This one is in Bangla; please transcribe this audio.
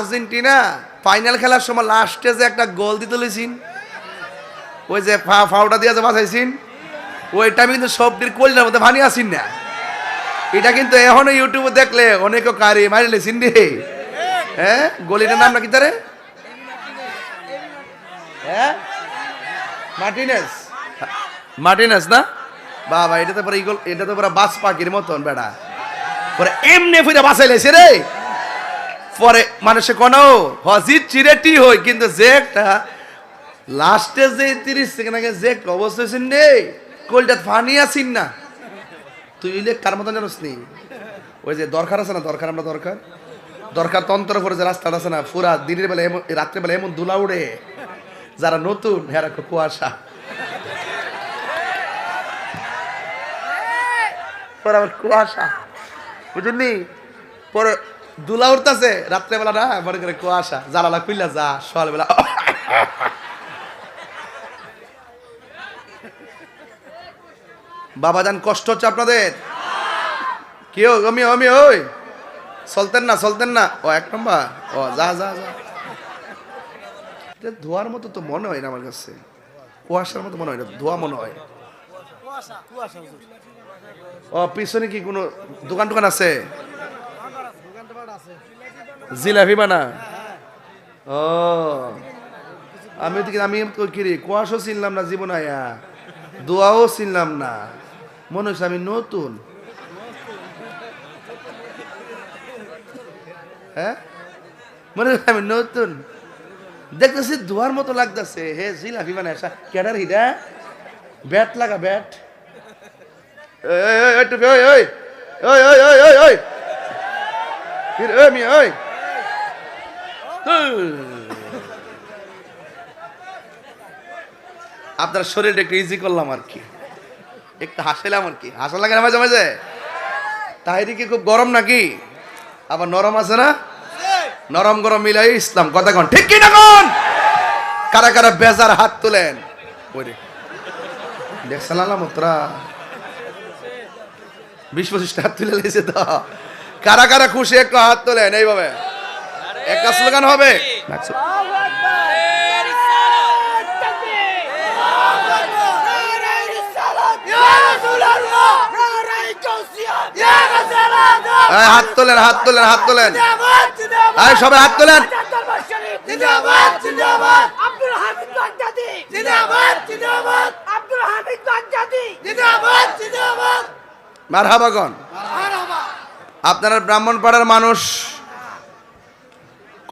আর্জেন্টিনা ফাইনাল খেলার সময় লাস্টে যে একটা গোল দিতে লইছিন, ওই যে ফাউটা দিয়ে যে বাঁচাইছিন, ওইটা আমি কিন্তু সবটির কলিটার মধ্যে ভানি আসিন না। এটা কিন্তু এখনো ইউটিউবে দেখলে অনেকে কারি মারি লেছিন রে। হ্যাঁ, গলিটার নাম নাকি তারে? হ্যাঁ, মার্টিনেস না বাবা, এটা তো পুরো ইগল, এটা তো পুরো বাস পাখির মতন বেড়া, পরে এমনি ফিরে বাসাই লেছে রে। পরে মানুষে কোনো হজির চিরেটি হই, কিন্তু যে একটা লাস্টে যে 30 সেকেন্ড আগে যে অবস্থা হয়েছেন রে, কোলটা ফানি আসিন না। তুই ইলে কার মতন জানোস নি? ওই যে দরকার আছে না, দরকার আমরা দরকার তন্ত্র করে যে রাস্তাটা আছে না, পুরা দিনের বেলা এমন, রাত্রেবেলা এমন ধুলা উড়ে, যারা নতুন হেরা কুয়াশা, পরে আবার কুয়াশা, বুঝলি? পরে ধুলা উঠতেছে রাত্রেবেলা না, মনে করে কুয়াশা, জানালা খুললা যা সকালবেলা। বাবাজান কষ্ট হচ্ছে আপনাদের? কেউ আমি ওই চলতেন না ও এক নম্বর, ও যা ধোয়ার মতো তো মনে হয় না আমার কাছে, কুয়াশার মতো মনে হয় না, ধোয়া মনে হয়। ও পিছনে কি কোনো দোকান টোকান আছে? জিলাপি বানা? ও আমি কিরে কুয়াশাও চিনলাম না জীবন, আয়া দোয়াও চিনলাম না, মনে হচ্ছে আমি নতুন। হ্যাঁ, মনে হচ্ছে আমি নতুন, দেখতেছি ধোয়ার মতো লাগতেছে। হে জিলাপি বানায় কেডার হিডা, ব্যাট লাগা ব্যাট, আপনার শরীরটা একটু ইজি করলাম আর কি, একটু হাসাইলাম আর কি, হাসা লাগে না মাঝে মাঝে। তাহিরি কি খুব গরম নাকি? আবার নরম আছে না? নরম গরম মিলাই ইসলাম, কথা কন ঠিক কি না কোন? কারা কারা বেজার হাত তোলেন? দেখছিলাম তোরা 20-25 হাত তুলে লেগেছে তো। কারা কারা খুশি একটু হাত তোলেন, এইভাবে একটা স্লোগান হবে। হাত তোলেন সবাই হাত তোলেন। মারহাবাগন। আপনারা ব্রাহ্মণপাড়ার মানুষ,